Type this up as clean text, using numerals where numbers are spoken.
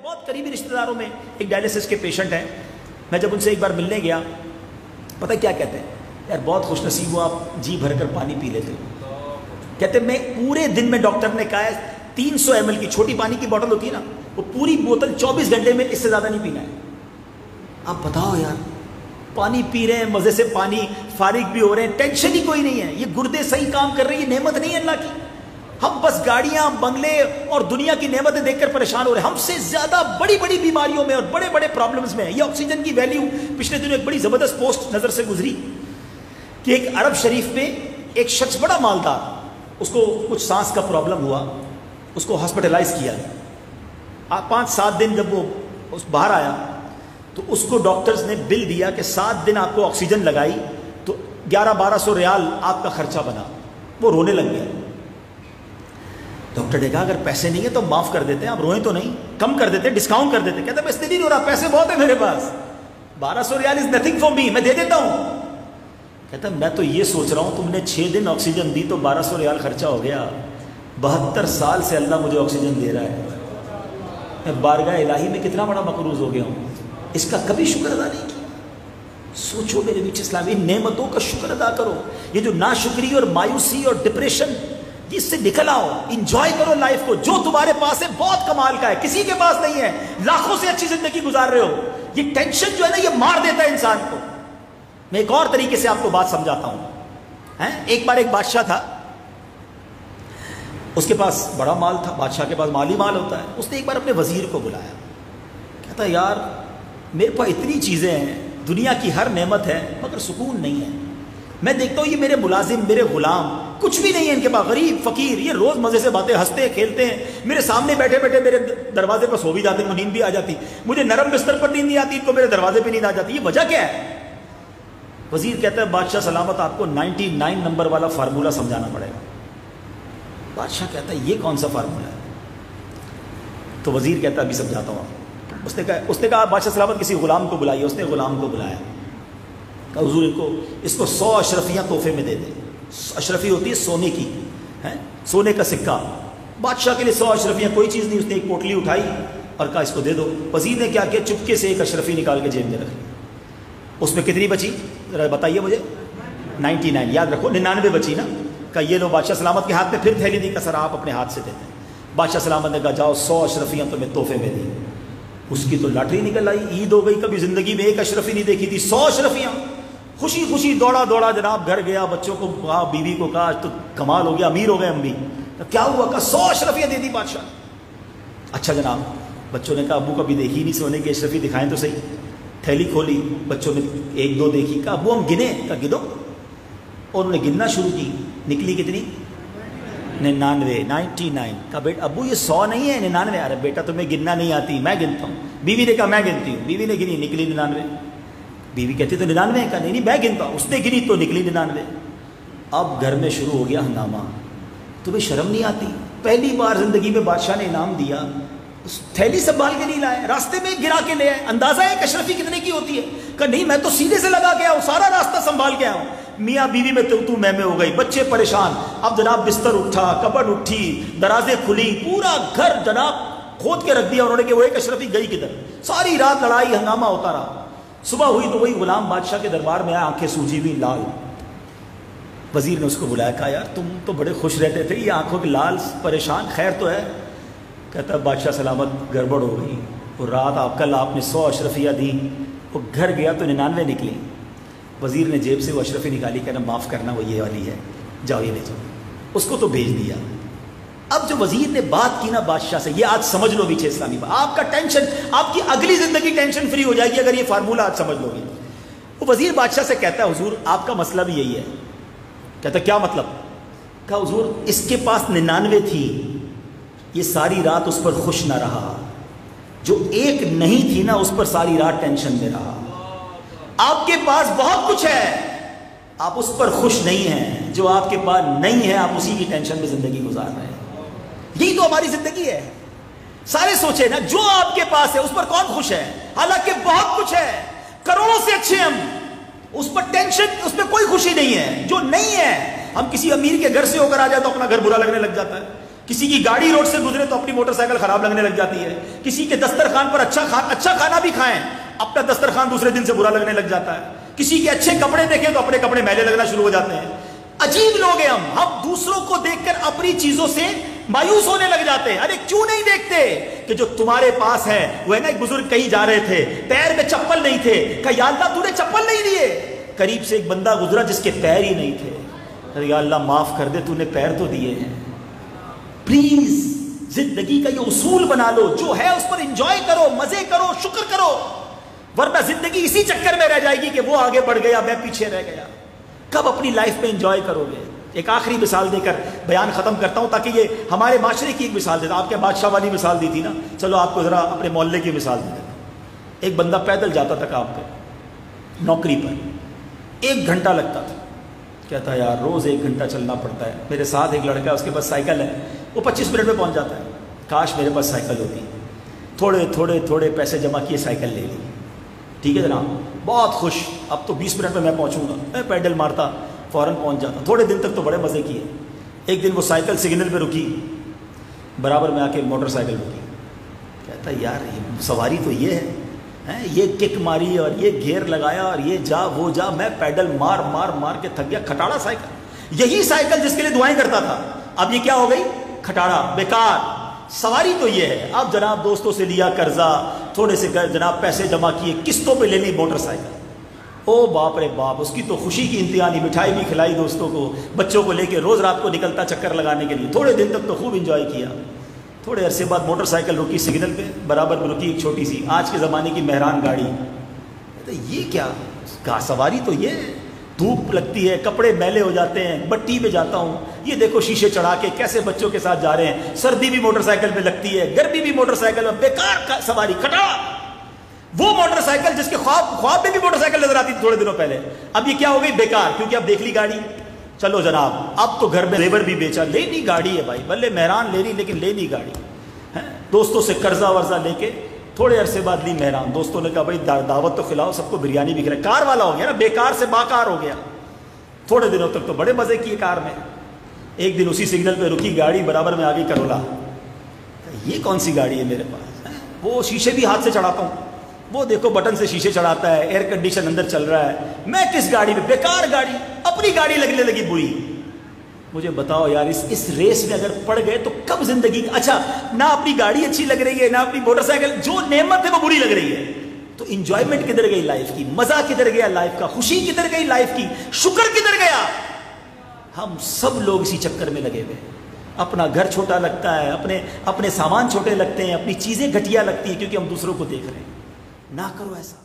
بہت قریبی رشتہ داروں میں ایک ڈائلیسس کے پیشنٹ ہیں. میں جب ان سے ایک بار ملنے گیا, پتہ کیا کہتے ہیں, یار بہت خوش نصیب ہو آپ, جی بھر کر پانی پی لیتے ہو. کہتے میں پورے دن میں ڈاکٹر نے کہا ہے 300 ml کی چھوٹی پانی کی بوتل ہوتی ہے نا, وہ پوری بوتل 24 گھنٹے میں اس سے زیادہ نہیں پینا ہے. آپ بتاؤ یار, پانی پی رہے ہیں مزے سے, پانی فارغ بھی ہو رہے ہیں, ٹینشن ہی کوئی نہیں ہے, یہ گردے صحیح کام کر رہے ہیں, یہ نعمت نہیں ہے اللہ کی. ہم بس گاڑیاں, بنگلے اور دنیا کی نعمتیں دیکھ کر پریشان ہو رہے ہیں. ہم سے زیادہ بڑی بڑی بیماریوں میں اور بڑے بڑے پرابلمز میں. یہ آکسیجن کی ویلیو, پچھلے دنوں ایک بڑی زبردست پوسٹ نظر سے گزری کہ ایک عرب شریف میں ایک شخص بڑا مالدار, اس کو کچھ سانس کا پرابلم ہوا, اس کو ہاسپٹلائز کیا. 5-7 دن جب وہ باہر آیا تو اس کو ڈاکٹرز نے بل دیا کہ 7 دن آپ کو آکسیجن لگائی تو 1100-1200 ریال آپ کا خرچہ بنا. وہ رونے لگ گیا. ڈاکٹر نے کہا اگر پیسے نہیں ہیں تو معاف کر دیتے ہیں, آپ روئیں تو نہیں, کم کر دیتے, ڈسکاؤنٹ کر دیتے. کہتا ہے میں اس لیے نہیں رو رہا, پیسے بہت ہیں میرے پاس, 1200 ریال از نتھنگ فار می, میں دے دیتا ہوں. کہتا ہے میں تو یہ سوچ رہا ہوں تم نے 6 دن آکسیجن دی تو 1200 ریال خرچہ ہو گیا, 72 سال سے اللہ مجھے آکسیجن دے رہا ہے, میں بارگاہ الہی میں کتنا بڑا مقروض ہو گیا ہوں, اس کا کبھی شکر ادا نہیں کیا. سوچو میرے بیچ اسلامی نعمتوں کا شکر ادا کرو. یہ جو ناشکری اور مایوسی اور ڈپریشن, اس سے نکل آؤ, انجوائے کرو لائف کو. جو تمہارے پاس ہے بہت کمال کا ہے, کسی کے پاس نہیں ہے, لاکھوں سے اچھی زندگی گزار رہے ہو. یہ ٹینشن جو ہے نا یہ مار دیتا ہے انسان کو. میں ایک اور طریقے سے آپ کو بات سمجھاتا ہوں. ایک بار ایک بادشاہ تھا, اس کے پاس بڑا مال تھا, بادشاہ کے پاس مالی مال ہوتا ہے. اس نے ایک بار اپنے وزیر کو بلایا, کہتا یار میرے پاس اتنی چیزیں ہیں, دنیا کی ہر نعمت ہے مگر سکون نہیں ہے. میں دیکھتا ہوں یہ میرے ملازم, میرے غلام, کچھ بھی نہیں ہے ان کے پاس, غریب فقیر, یہ روز مزے سے باتیں ہنستے کھیلتے ہیں, میرے سامنے بیٹھے بیٹھے میرے دروازے پر سو بھی جاتے ہیں, مجھے نیند بھی آ جاتی, مجھے نرم بستر پر نیند نہیں آتی, ان کو میرے دروازے پہ نیند آ جاتی. یہ وجہ کیا ہے؟ وزیر کہتا ہے بادشاہ سلامت آپ کو 99 نمبر والا فارمولہ سمجھانا پڑے گا. بادشاہ کہتا ہے یہ کون سا فارمولہ ہے؟ تو وزیر کہتا ہے ابھی سمجھاتا ہوں آپ. اس نے کہا بادشاہ سلامت کسی غلام کو بلائیے. اس نے غلام کو بلایا, کہا حضور اس کو 100 اشرفیاں تحفے میں دے دیں. اشرفی ہوتی ہے سونے کی, سونے کا سکہ. بادشاہ کے لیے 100 اشرفیاں کوئی چیز نہیں. اس نے ایک پوٹلی اٹھائی اور کہا اس کو دے دو. وزیر نے کیا کیا, چپکے سے ایک اشرفی نکال کے جیب میں رکھ لی. اس میں کتنی بچی ذرا بتائیے مجھے؟ 99, یاد رکھو 99 بچی نا. کہا یہ لو. بادشاہ سلامت کے ہاتھ میں پھر تھیلی دی, کہ سر آپ اپنے ہاتھ سے دیتے ہیں. بادشاہ سلامت نے کہا جاؤ 100 اشرفیاں تمہیں تحفے میں دی. اس کی تو لاٹری نکل آئی, عید ہو گئی, کبھی زندگی میں ایک اشرفی نہیں دیکھی تھی, 100 اشرفیاں. خوشی خوشی دوڑا جناب گھر گیا, بچوں کو کہا, بیوی کو کہا تو کمال ہو گیا, امیر ہو گئے ہم بھی. کیا ہوا؟ کہا 100 اشرفیاں دے دی بادشاہ. اچھا جناب. بچوں نے کہا ابو کبھی دیکھی نہیں سونے کی اشرفی, دکھائیں تو صحیح. تھیلی کھولی, بچوں نے 1-2 دیکھی. کہا ابو ہم گنے. کہا گنو. اور انہوں نے گننا شروع کی. نکلی کتنی؟ 99. کہا بیٹا ابو یہ 100 نہیں ہے 99. ارے بیٹا تمہیں گننا نہیں آتی, میں گنتا ہوں. بیوی نے کہا میں گنتی ہوں. بیوی نے گنی, نکلی 99. بیوی کہتی تو 99. کہا نہیں میں گنتا ہوں. اس نے گنی تو نکلی 99. اب گھر میں شروع ہو گیا ہنگامہ. تمہیں شرم نہیں آتی؟ پہلی بار زندگی میں بادشاہ نے انعام دیا, تھیلی سنبھال کے نہیں لائے, راستے میں گرا کے لے آئے. اندازہ ہے کہ اشرفی کتنے کی ہوتی ہے؟ کہ نہیں میں تو سیدھے سے لگا کے آؤں, سارا راستہ سنبھال کے آؤں. میاں بیوی میں تو میں ہو گئی, بچے پریشان. اب جناب بستر اٹھا, کبڈ اٹھی, درازیں کھلی, پورا گھر جناب کھود کے رکھ دیا انہوں نے کہ وہ ایک اشرفی گئی کدھر. ساری رات لڑائی ہنگامہ ہوتا رہا. صبح ہوئی تو وہی غلام بادشاہ کے دربار میں آیا, آنکھیں سوجی ہوئی لال. وزیر نے اس کو بلایا, کہا یار تم تو بڑے خوش رہتے تھے, یہ آنکھوں کے لال, پریشان, خیر تو ہے؟ کہتا بادشاہ سلامت گڑبڑ ہو گئی. وہ رات کل آپ نے 100 اشرفیاں دی, وہ گھر گیا تو 99 نکلی. وزیر نے جیب سے وہ اشرفی نکالی, کہنا معاف کرنا وہ یہ والی ہے, جاؤ یہ لے جاؤ. اس کو تو بھیج دیا. اب جو وزیر نے بات کی نا بادشاہ سے, یہ آج سمجھ لو پیچھے اسلامی بات, آپ کا ٹینشن, آپ کی اگلی زندگی ٹینشن فری ہو جائے گی اگر یہ فارمولہ آج سمجھ لو گے. وہ وزیر بادشاہ سے کہتا ہے حضور آپ کا مسئلہ بھی یہی ہے. کہتا کیا مطلب؟ کہا حضور اس کے پاس 99 تھی, یہ ساری رات اس پر خوش نہ رہا, جو ایک نہیں تھی نا اس پر ساری رات ٹینشن میں رہا. آپ کے پاس بہت کچھ ہے, آپ اس پر خوش نہیں ہیں, جو آپ کے پاس نہیں ہے آپ اسی کی ٹینشن میں زندگی گزار رہے ہیں. یہی تو ہماری زندگی ہے. سارے سوچے نا جو آپ کے پاس ہے اس پر کون خوش ہے؟ حالانکہ بہت کچھ ہے, کروڑوں سے اچھے ہم, اس پر ٹینشن, اس میں کوئی خوشی نہیں ہے. جو نہیں ہے, ہم کسی امیر کے گھر سے ہو کر آ جائے تو اپنا گھر برا لگنے لگ جاتا ہے. کسی کی گاڑی روڈ سے گزرے تو اپنی موٹر سائیکل خراب لگنے لگ جاتی ہے. کسی کے دسترخوان پر اچھا کھانا بھی کھائیں, اپنا دسترخوان دوسرے دن سے برا لگنے لگ جاتا ہے. کسی کے اچھے کپڑے دیکھیں تو اپنے کپڑے میلے لگنا شروع ہو جاتے ہیں. عجیب لوگ ہیں ہم دوسروں کو دیکھ کر اپنی چیزوں سے مایوس ہونے لگ جاتے ہیں. ارے کیوں نہیں دیکھتے کہ جو تمہارے پاس ہے وہ ہے نا. ایک بزرگ کہیں جا رہے تھے, پیر میں چپل نہیں تھے, کہا یا اللہ تو نے چپل نہیں دیے. قریب سے ایک بندہ گزرا جس کے پیر ہی نہیں تھے. ارے یا اللہ معاف کر دے, تو نے پیر تو دیے ہیں. پلیز زندگی کا یہ اصول بنا لو, جو ہے اس پر انجوائے کرو, مزے کرو, شکر کرو, ورنہ زندگی اسی چکر میں رہ جائے گی کہ وہ آگے بڑھ گیا میں پیچھے رہ گیا. کب اپنی لائف میں انجوائے کرو گے؟ ایک آخری مثال دے کر بیان ختم کرتا ہوں تاکہ یہ ہمارے معاشرے کی ایک مثال دیتا. آپ کے بادشاہ والی مثال دی تھی نا, چلو آپ کو ذرا اپنے محلے کی مثال دے دیتا. ایک بندہ پیدل جاتا تھا کام پہ, نوکری پر, 1 گھنٹہ لگتا تھا. کہتا یار روز 1 گھنٹہ چلنا پڑتا ہے. میرے ساتھ ایک لڑکا ہے, اس کے پاس سائیکل ہے, وہ 25 منٹ میں پہنچ جاتا ہے. کاش میرے پاس سائیکل ہوتی. تھوڑے پیسے جمع کیے, سائیکل لے لی. ٹھیک ہے جناب, بہت خوش, اب تو 20 منٹ میں پہنچوں گا. میں پیڈل مارتا, فوراً پہنچ جاتا. تھوڑے دن تک تو بڑے مزے کیے. ایک دن وہ سائیکل سگنل پہ رکی, برابر میں آ کے موٹر سائیکل رکی. کہتا یار یہ سواری تو یہ ہے, یہ کک ماری اور یہ گیئر لگایا اور یہ جا وہ جا, میں پیڈل مار کے تھک گیا. کھٹاڑا سائیکل, یہی سائیکل جس کے لیے دعائیں کرتا تھا, اب یہ کیا ہو گئی؟ کھٹاڑا, بیکار. سواری تو یہ ہے. اب جناب دوستوں سے لیا قرضہ, تھوڑے سے جناب پیسے جمع کیے, قسطوں پہ لے لی موٹر سائیکل. او باپ رے باپ, اس کی تو خوشی کی انتہا نہیں. مٹھائی بھی کھلائی دوستوں کو, بچوں کو لے کے روز رات کو نکلتا چکر لگانے کے لیے. تھوڑے دن تک تو خوب انجوائے کیا. تھوڑے عرصے بعد موٹر سائیکل رکی سگنل پہ, برابر میں رکی ایک چھوٹی سی آج کے زمانے کی مہران گاڑی. یہ کیا سواری تو یہ ہے. دھوپ لگتی ہے, کپڑے میلے ہو جاتے ہیں, بٹی پہ جاتا ہوں, یہ دیکھو شیشے چڑھا کے کیسے بچوں کے ساتھ جا رہے ہیں. سردی بھی موٹر سائیکل پہ لگتی ہے, گرمی بھی موٹر سائیکل میں. بیکار سواری, کھٹا. وہ موٹر سائیکل جس کے خواب میں بھی موٹر سائیکل نظر آتی تھی تھوڑے دنوں پہلے, اب یہ کیا ہو گئی؟ بیکار. کیونکہ اب دیکھ لی گاڑی. چلو جناب, اب تو گھر میں زیور بھی بیچا, لینی گاڑی ہے بھائی, بھلے مہران لے رہی لیکن لینی گاڑی. دوستوں سے قرضہ ورزہ لے کے تھوڑے عرصے بعد لی مہران. دوستوں نے کہا بھائی دعوت تو کھلاؤ, سب کو بریانی بھی کھلاؤ. کار والا ہو گیا نا, بیکار سے باکار ہو گیا. تھوڑے دنوں تک تو بڑے مزے کیے کار میں. ایک دن اسی سگنل پہ رکی گاڑی, برابر میں آگئی کرولا. یہ کون سی گاڑی ہے میرے پاس؟ وہ شیشے بھی ہاتھ سے چڑھاتا ہوں, وہ دیکھو بٹن سے شیشے چڑھاتا ہے, ایئر کنڈیشن اندر چل رہا ہے. میں کس گاڑی میں؟ بیکار گاڑی. اپنی گاڑی لگنے لگی بری. مجھے بتاؤ یار, اس ریس میں اگر پڑ گئے تو کب زندگی. اچھا, نہ اپنی گاڑی اچھی لگ رہی ہے, نہ اپنی موٹر سائیکل, جو نعمت ہے وہ بری لگ رہی ہے. تو انجوائمنٹ کدھر گئی لائف کی؟ مزہ کدھر گیا لائف کا؟ خوشی کدھر گئی لائف کی؟ شکر کدھر گیا؟ ہم سب لوگ اسی چکر میں لگے ہوئے. اپنا گھر چھوٹا لگتا ہے, اپنے سامان چھوٹے لگتے ہیں, اپنی چیزیں گھٹیا لگتی ہیں, کیونکہ ہم دوسروں کو دیکھ رہے ہیں. نہ کرو ایسا.